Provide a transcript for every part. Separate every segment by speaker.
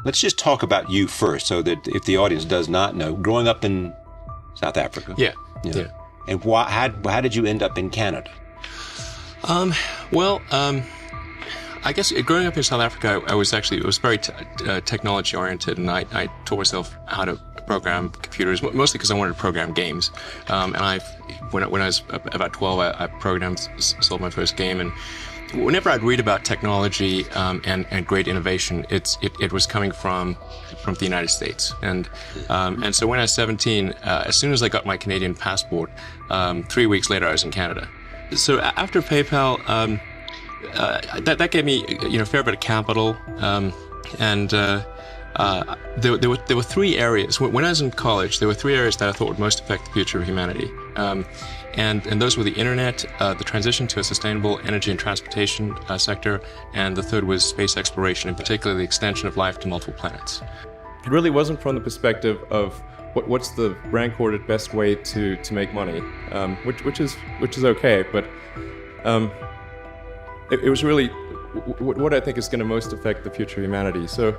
Speaker 1: let's just talk about you first, so that if the audience does not know, growing up in South Africa.
Speaker 2: Yeah.
Speaker 1: And how did you end up in Canada?
Speaker 2: I guess growing up in South Africa, it was very technology oriented, and I taught myself how to program computers, mostly because I wanted to program games. And when I was about 12, I sold my first game, and whenever I'd read about technology and great innovation, it was coming from the United States. And so when I was 17, as soon as I got my Canadian passport, 3 weeks later I was in Canada. So after PayPal, that gave me a fair bit of capital, and there were three areas. When I was in college, there were three areas that I thought would most affect the future of humanity. And those were the internet, the transition to a sustainable energy and transportation sector, and the third was space exploration, in particular the extension of life to multiple planets.
Speaker 3: It really wasn't from the perspective of what's the rank-ordered best way to make money, which is okay, but it was really what I think is going to most affect the future of humanity. So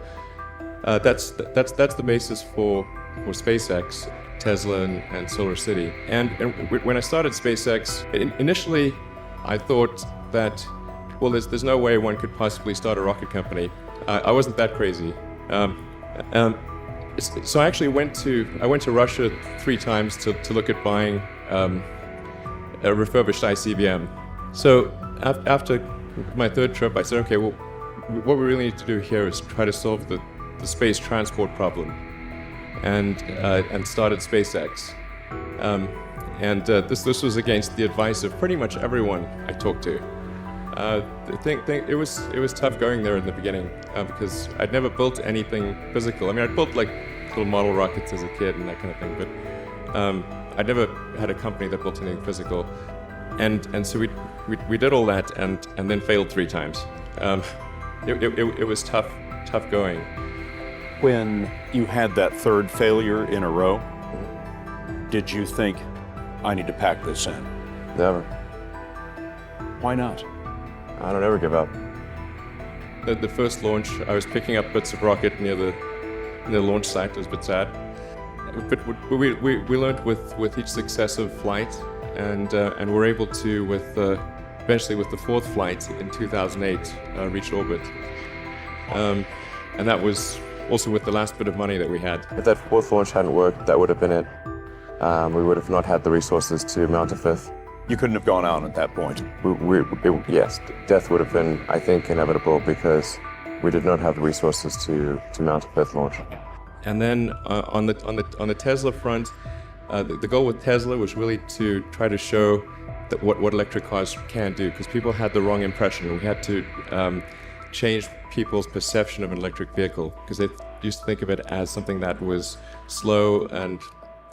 Speaker 3: that's the basis for SpaceX, Tesla, and Solar City. And when I started SpaceX, initially I thought that, well, there's no way one could possibly start a rocket company. I wasn't that crazy. So I actually went to Russia 3 times to look at buying a refurbished ICBM. So after my third trip, I said, okay, well, what we really need to do here is try to solve the space transport problem, and started SpaceX. This was against the advice of pretty much everyone I talked to. It was tough going there in the beginning because I'd never built anything physical. I mean, I'd built like little model rockets as a kid and that kind of thing, but I'd never had a company that built anything physical. And so we did all that and then failed 3 times. It was tough going.
Speaker 4: When you had that third failure in a row, did you think, I need to pack this in?
Speaker 5: Never.
Speaker 4: Why not?
Speaker 5: I don't ever give up.
Speaker 3: The first launch, I was picking up bits of rocket near the launch site. It was a bit sad. But we learned with each successive flight, and were able to, eventually with the 4th flight in 2008, reach orbit. And that was also with the last bit of money that we had.
Speaker 5: If that 4th launch hadn't worked, that would have been it. We would have not had the resources to mount a 5th.
Speaker 4: You couldn't have gone out at that point.
Speaker 5: Yes, death would have been, I think, inevitable because we did not have the resources to mount a 5th launch.
Speaker 3: And then on the Tesla front, the goal with Tesla was really to try to show that what electric cars can do, because people had the wrong impression. We had to change people's perception of an electric vehicle, because they used to think of it as something that was slow and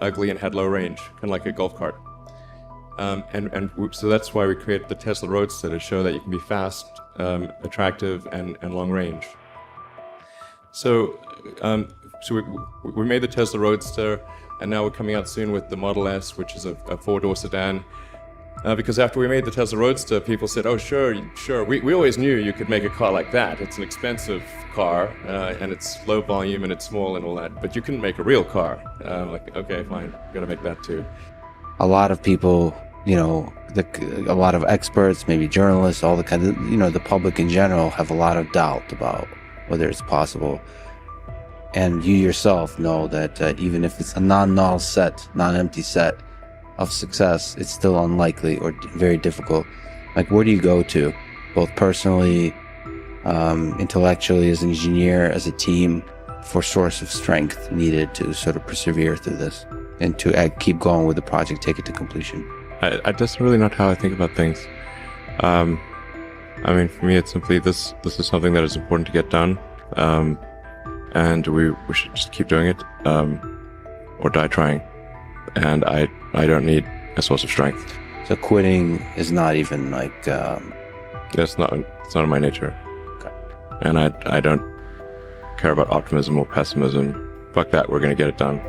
Speaker 3: ugly and had low range, kind of like a golf cart. So that's why we created the Tesla Roadster, to show that you can be fast, attractive, and long range. So we made the Tesla Roadster, and now we're coming out soon with the Model S, which is a 4-door sedan. Because after we made the Tesla Roadster, people said, oh, sure. We always knew you could make a car like that. It's an expensive car, and it's low volume, and it's small and all that. But you couldn't make a real car. Like, okay, fine, I'm going to make that too.
Speaker 6: A lot of people, a lot of experts, maybe journalists, all the kind of, the public in general have a lot of doubt about whether it's possible. And you yourself know that even if it's a non-null set, non-empty set of success, it's still unlikely or very difficult. Like, where do you go to, both personally, intellectually, as an engineer, as a team, for source of strength needed to sort of persevere through this and to keep going with the project, take it to completion?
Speaker 3: That's really not how I think about things. I mean, for me, it's simply this is something that is important to get done, and we should just keep doing it, or die trying. And I don't need a source of strength.
Speaker 6: So quitting is not even like...
Speaker 3: It's not in my nature.
Speaker 6: Okay.
Speaker 3: And I don't care about optimism or pessimism. Fuck that, we're going to get it done.